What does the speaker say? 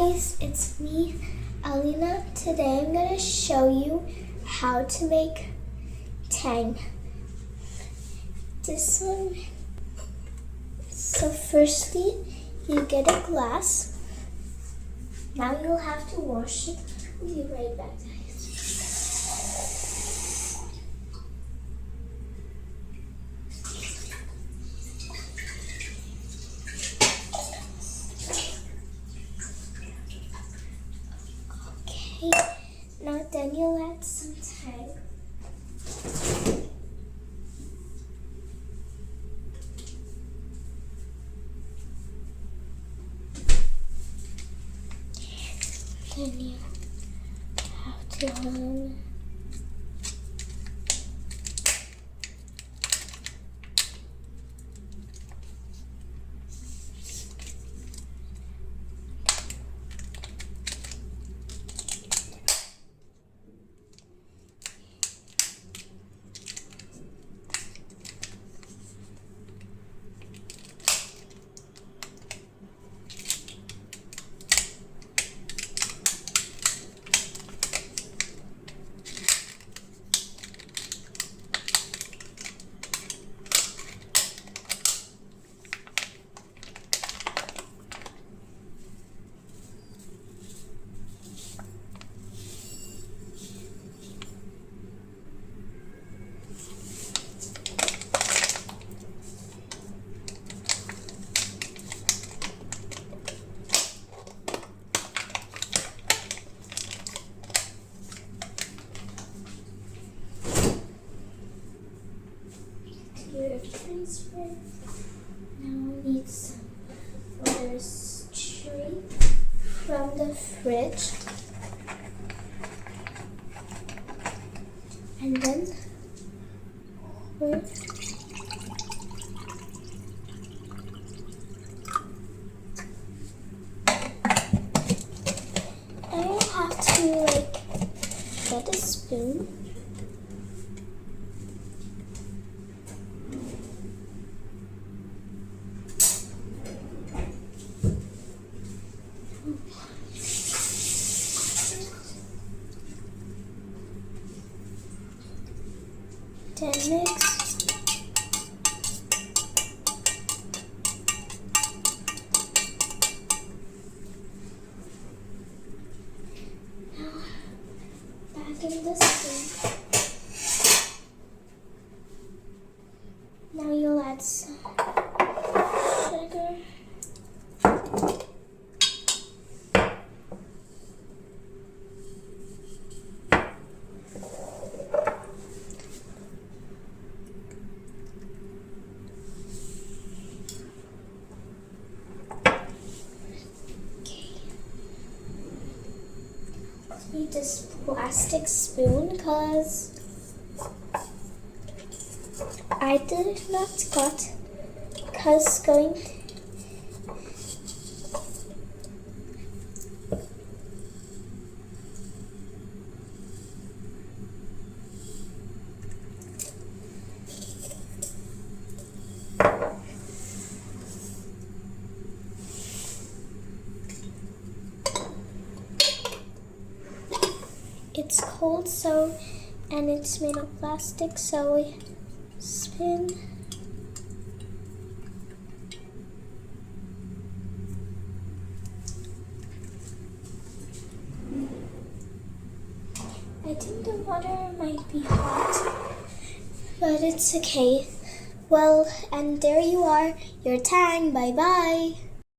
guys, it's me, Alina. Today I'm going to show you how to make tang. This one. So firstly, you get a glass. Now you'll have to wash it. I'll be right back, guys. Okay, now then you'll add some tang. Then you have to your transfer. Now we need some water straight from the fridge. And then I will have to get a spoon. Then mix. Now back in the spoon. Now you'll add some sugar. Need this plastic spoon because I did not got because going it's cold, and it's made of plastic, so we spin. I think the water might be hot, but it's okay. Well, and there you are, your tang. Bye bye.